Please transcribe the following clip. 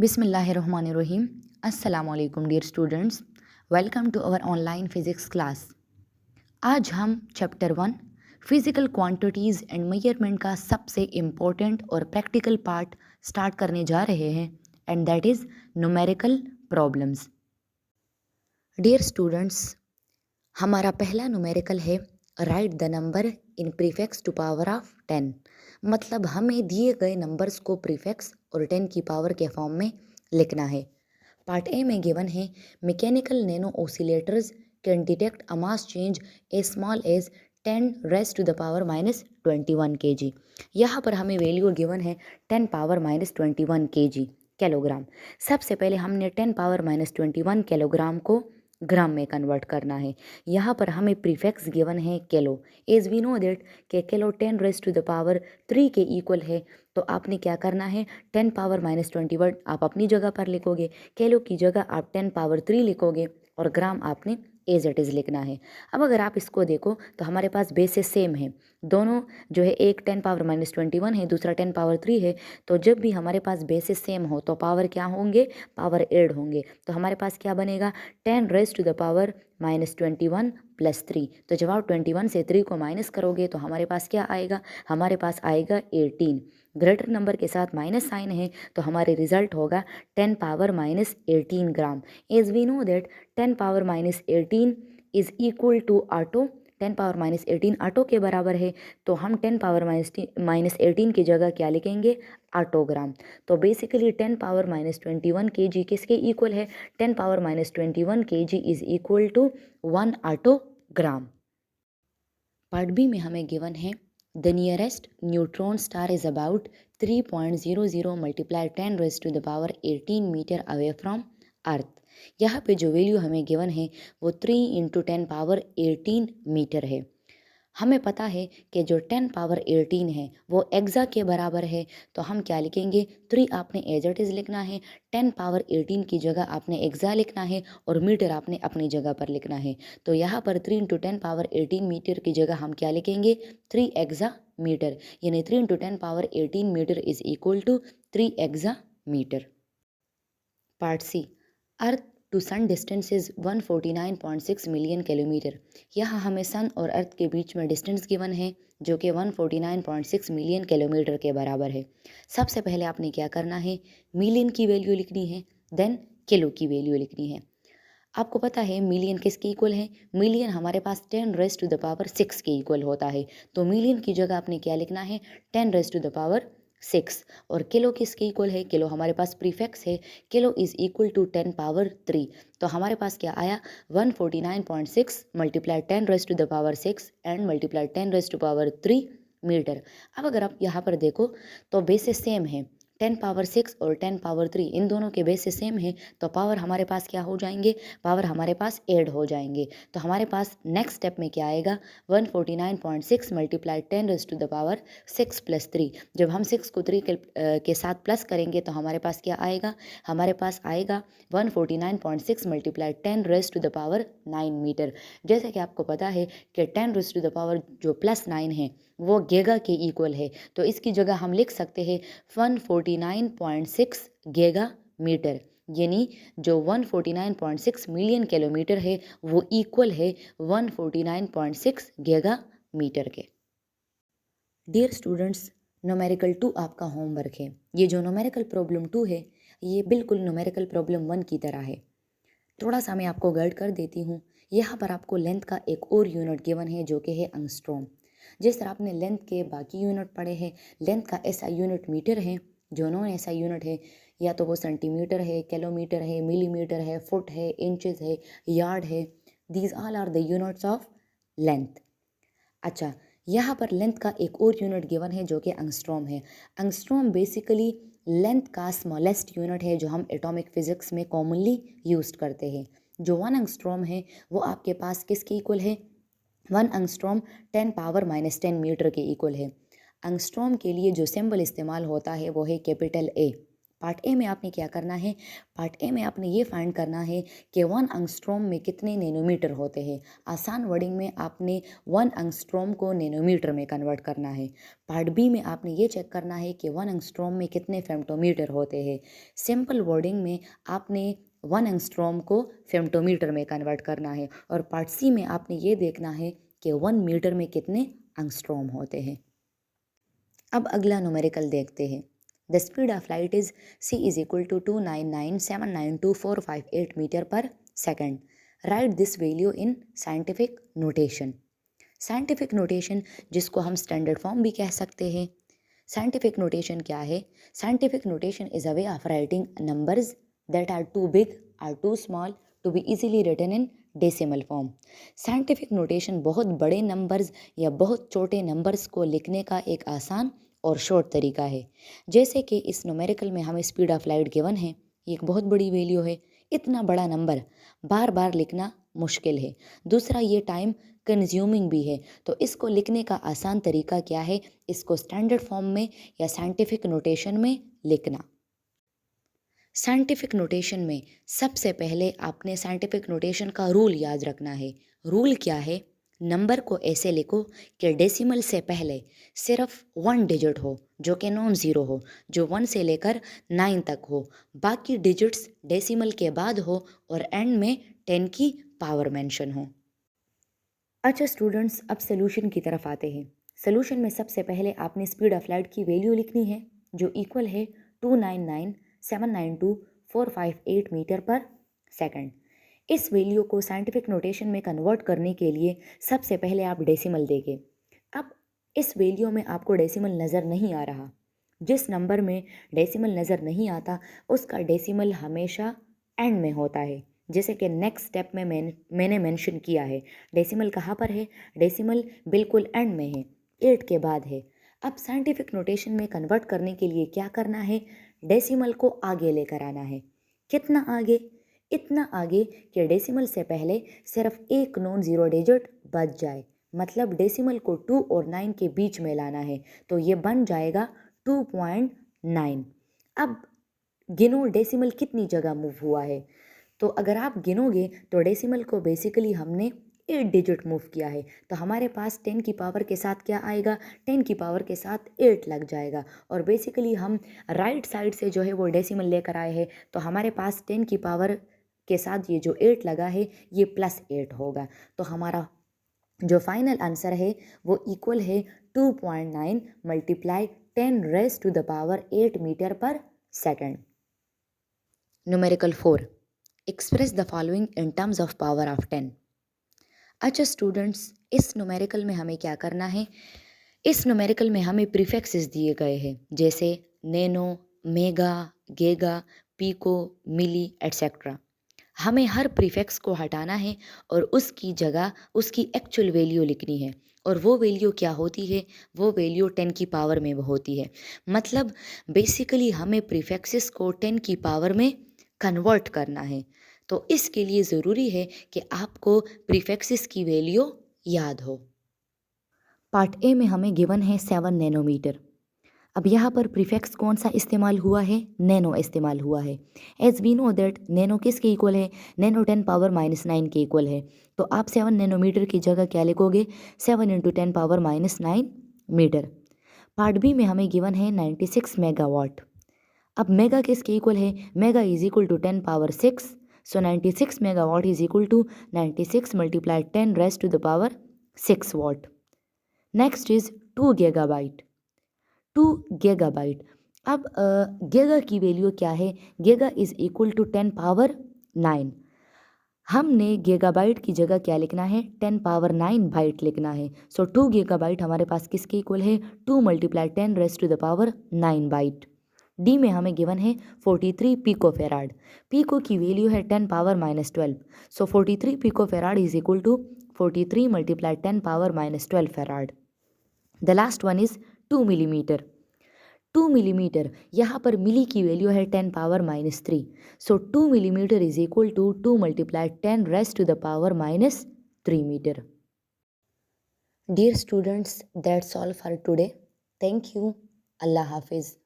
बिस्मिल्लाहिर्रहमानिर्रहीम। अस्सलामु अलैकुम dear students, welcome to our online physics class. आज हम chapter 1 physical quantities and measurement का सबसे इम्पोर्टेंट और प्रैक्टिकल पार्ट स्टार्ट करने जा रहे हैं, and that is numerical problems. Dear students, हमारा पहला न्यूमेरिकल है write the number in prefix to power of 10। मतलब हमें दिए गए नंबर्स को प्रीफिक्स और 10 की पावर के फॉर्म में लिखना है। पार्ट ए में गिवन है mechanical nano oscillators can detect a mass change a small as 10 raise to the power -21 kg। यहाँ पर हमें वैल्यू गिवन है 10 पावर -21 kg किलोग्राम। सबसे पहले हमने 10 पावर -21 किलोग्राम को ग्राम में कन्वर्ट करना है। यहाँ पर हमें प्रीफिक्स गिवन है kilo. As we know that कि kilo 10 raise to the power 3 के इक्वल है, तो आपने क्या करना है 10 पावर -21 आप अपनी जगह पर लिखोगे, किलो की जगह आप 10 पावर 3 लिखोगे और ग्राम आपने एज इट इज़ लिखना है। अब अगर आप इसको देखो तो हमारे पास बेसिस सेम है, दोनों जो है एक 10 पावर -21 है, दूसरा 10 पावर 3 है। तो जब भी हमारे पास बेसिस सेम हो तो पावर क्या होंगे, पावर ऐड होंगे। तो हमारे पास क्या बनेगा 10 रेज टू द पावर -21 + 3। तो जब आप 21 से 3 को माइनस करोगे तो हमारे पास क्या आएगा, हमारे पास आएगा 18। ग्रेटर नंबर के साथ माइनस साइन है तो हमारे रिजल्ट होगा 10 power -18 gram. As we know that 10 power -18 is equal to atto. 10 power -18 atto के बराबर है, तो हम 10 पावर -18 की जगह क्या लिखेंगे, ऑटोग्राम। तो बेसिकली 10 पावर -21 kg किसके इक्वल है, 10 power -21 kg is equal to 1 attogram. Part B में हमें गिवन है the nearest neutron star is about 3.00 multiply 10 raise to the power 18 metre away from earth. यहाँ पे जो वैल्यू हमें गिवन है वो 3 × 10 पावर 18 मीटर है। हमें पता है कि जो 10 पावर 18 है वो एक्सा के बराबर है, तो हम क्या लिखेंगे 3 आपने एज इट इज़ लिखना है, 10 पावर 18 की जगह आपने एक्सा लिखना है और मीटर आपने अपनी जगह पर लिखना है। तो यहाँ पर 3 × 10 पावर 18 मीटर की जगह हम क्या लिखेंगे 3 एक्सा मीटर, यानी 3 × 10 power 18 metre is equal to 3 exa metre. Part C earth to sun distance is 149.6 million kilometre. यहाँ हमें सन और अर्थ के बीच में डिस्टेंस गिवन है जो कि 149.6 मिलियन किलोमीटर के बराबर है। सबसे पहले आपने क्या करना है, मिलियन की वैल्यू लिखनी है, देन किलो की वैल्यू लिखनी है। आपको पता है मिलियन किसके इक्वल है, मिलियन हमारे पास 10 रेज टू द पावर 6 के इक्वल होता है। तो मिलियन की जगह आपने क्या लिखना है 10 रेज टू द पावर 6। और किलो किसके इक्वल है, किलो हमारे पास प्रीफिक्स है, kilo is equal to 10 power 3। तो हमारे पास क्या आया 149.6 multiply 10 raise to the power 6 and multiply 10 raise to power 3 metre. अब अगर आप यहाँ पर देखो तो बेसिस सेम है, 10 पावर 6 और 10 पावर 3 इन दोनों के बेसिस सेम है, तो पावर हमारे पास क्या हो जाएंगे, पावर हमारे पास ऐड हो जाएंगे। तो हमारे पास नेक्स्ट स्टेप में क्या आएगा 149.6 multiply 10 raise to the power 6 + 3। जब हम 6 को 3 के साथ प्लस करेंगे तो हमारे पास क्या आएगा, हमारे पास आएगा 149.6 multiply 10 raise to the power 9 metre. जैसे कि आपको पता है कि 10 रेज टू द पावर जो +9 है वो गीगा के इक्वल है, तो इसकी जगह हम लिख सकते हैं 149.6 गीगा मीटर, यानी जो 149.6 मिलियन किलोमीटर है वो इक्वल है 149.6 गीगा मीटर के। डियर स्टूडेंट्स, न्यूमेरिकल 2 आपका होमवर्क है। ये जो न्यूमेरिकल प्रॉब्लम 2 है ये बिल्कुल न्यूमेरिकल प्रॉब्लम 1 की तरह है। थोड़ा सा मैं आपको गाइड कर देती हूँ। यहाँ पर आपको लेंथ का एक और यूनिट गिवन है जो कि है एंगस्ट्रॉम। जिस तरह आपने लेंथ के बाकी यूनिट पढ़े हैं, लेंथ का ऐसा यूनिट मीटर है, जो नॉन ऐसा यूनिट है या तो वो सेंटीमीटर है, किलोमीटर है, मिलीमीटर है, फुट है, इंचेस है, यार्ड है। These all are the units of length. अच्छा, यहाँ पर लेंथ का एक और यूनिट गिवन है जो कि एंगस्ट्रॉम है। एंगस्ट्रॉम बेसिकली लेंथ का स्मॉलेस्ट यूनिट है जो हम एटॉमिक फिजिक्स में कॉमनली यूज करते हैं। जो 1 एंगस्ट्रॉम है वो आपके पास किसके इक्वल है, 1 एंगस्ट्रॉम 10 पावर -10 मीटर के इक्वल है। एंगस्ट्रॉम के लिए जो सिंबल इस्तेमाल होता है वो है कैपिटल ए। पार्ट ए में आपने क्या करना है, पार्ट ए में आपने ये फाइंड करना है कि 1 एंगस्ट्रॉम में कितने नैनोमीटर होते हैं। आसान वर्डिंग में आपने 1 एंगस्ट्रॉम को नैनोमीटर में कन्वर्ट करना है। पार्ट बी में आपने ये चेक करना है कि 1 एंगस्ट्रॉम में कितने फेम्टोमीटर होते हैं। सिंपल वर्डिंग में आपने 1 एंगस्ट्रॉम को फेम्टोमीटर में कन्वर्ट करना है। और पार्ट सी में आपने ये देखना है कि 1 मीटर में कितने एंगस्ट्रॉम होते हैं। अब अगला न्यूमेरिकल देखते हैं। The speed of light is c is equal to 299792458 metre per second. Right this value in scientific notation. Scientific notation जिसको हम स्टैंडर्ड फॉर्म भी कह सकते हैं। साइंटिफिक नोटेशन क्या है? Scientific notation is a way of writing numbers that are too big or too small to be easily written in decimal form. Scientific notation बहुत बड़े नंबर्स या बहुत छोटे नंबर्स को लिखने का एक आसान और शॉर्ट तरीका है। जैसे कि इस न्यूमेरिकल में हमें स्पीड ऑफ लाइट गिवन है, ये एक बहुत बड़ी वैल्यू है। इतना बड़ा नंबर बार बार लिखना मुश्किल है। दूसरा, ये टाइम कंज्यूमिंग भी है। तो इसको लिखने का आसान तरीका क्या है? इसको स्टैंडर्ड फॉर्म में या साइंटिफिक नोटेशन में लिखना। साइंटिफिक नोटेशन में सबसे पहले आपने साइंटिफिक नोटेशन का रूल याद रखना है। रूल क्या है? नंबर को ऐसे लिखो कि डेसिमल से पहले सिर्फ 1 डिजिट हो जो कि नॉन ज़ीरो हो, जो 1 से लेकर 9 तक हो। बाकी डिजिट्स डेसिमल के बाद हो और एंड में 10 की पावर मेंशन हो। अच्छा स्टूडेंट्स, अब सोल्यूशन की तरफ आते हैं। सोल्यूशन में सबसे पहले आपने स्पीड ऑफ लाइट की वैल्यू लिखनी है जो इक्वल है 299792458 मीटर पर सेकंड। इस वैल्यू को साइंटिफिक नोटेशन में कन्वर्ट करने के लिए सबसे पहले आप डेसिमल देंगे। अब इस वैल्यू में आपको डेसिमल नज़र नहीं आ रहा। जिस नंबर में डेसिमल नज़र नहीं आता उसका डेसिमल हमेशा एंड में होता है। जैसे कि नेक्स्ट स्टेप में मैंने मेंशन किया है। डेसिमल कहाँ पर है? डेसिमल बिल्कुल एंड में है, 8 के बाद है। अब साइंटिफिक नोटेशन में कन्वर्ट करने के लिए क्या करना है? डेसिमल को आगे लेकर आना है। कितना आगे? इतना आगे कि डेसिमल से पहले सिर्फ एक नॉन ज़ीरो डिजिट बच जाए। मतलब डेसिमल को 2 और 9 के बीच में लाना है, तो ये बन जाएगा 2.9। अब गिनो डेसिमल कितनी जगह मूव हुआ है। तो अगर आप गिनोगे तो डेसिमल को बेसिकली हमने 8 डिजिट मूव किया है। तो हमारे पास 10 की पावर के साथ क्या आएगा? 10 की पावर के साथ 8 लग जाएगा। और बेसिकली हम राइट साइड से जो है वो डेसिमल लेकर आए हैं, तो हमारे पास 10 की पावर के साथ ये जो 8 लगा है ये +8 होगा। तो हमारा जो फाइनल आंसर है वो इक्वल है 2.9 multiply 10 raise to the power 8 metre per second. Numerical 4, express the following in terms of power of 10। अच्छा स्टूडेंट्स, इस न्यूमेरिकल में हमें क्या करना है? इस न्यूमेरिकल में हमें प्रीफिक्सेस दिए गए हैं, जैसे नैनो, मेगा, गीगा, पिको, मिली एटसेट्रा। हमें हर प्रीफिक्स को हटाना है और उसकी जगह उसकी एक्चुअल वैल्यू लिखनी है। और वो वैल्यू क्या होती है? वो वैल्यू 10 की पावर में होती है। मतलब बेसिकली हमें प्रीफिक्सेस को 10 की पावर में कन्वर्ट करना है। तो इसके लिए ज़रूरी है कि आपको प्रीफिक्सेस की वैल्यू याद हो। पार्ट ए में हमें गिवन है 7 नैनोमीटर। अब यहाँ पर प्रीफिक्स कौन सा इस्तेमाल हुआ है? नैनो इस्तेमाल हुआ है। As we know that nano किसके इक्वल है? नैनो 10 पावर -9 के इक्वल है। तो आप 7 नैनोमीटर की जगह क्या लिखोगे? 7 × 10 पावर -9 मीटर। पार्ट बी में हमें गिवन है 96 मेगावाट। अब मेगा किसके इक्वल है? Mega is equal to 10 power 6। So 96 megawatt is equal to 96 multiply 10 raise to the power 6 watt. Next is 2 gigabyte. 2 gigabyte. अब गीगा की वैल्यू क्या है? Giga is equal to 10 power 9। हमने gigabyte की जगह क्या लिखना है? 10 पावर 9 बाइट लिखना है। सो 2 गीगाबाइट हमारे पास किसके इक्वल है? 2 multiply 10 raise to the power 9 byte. D में हमें गिवन है 43 पिको फेराड। पिको की वैल्यू है 10 power -12। So 43 pico farad is equal to 43 multiply 10 power -12 farad. The last one is 2 millimetre. 2 millimetre, यहाँ पर मिली की वैल्यू है 10 power -3। So 2 millimetre is equal to 2 multiply 10 raise to the power -3 metre. Dear students, that's all for today. Thank you. Allah हाफिज़।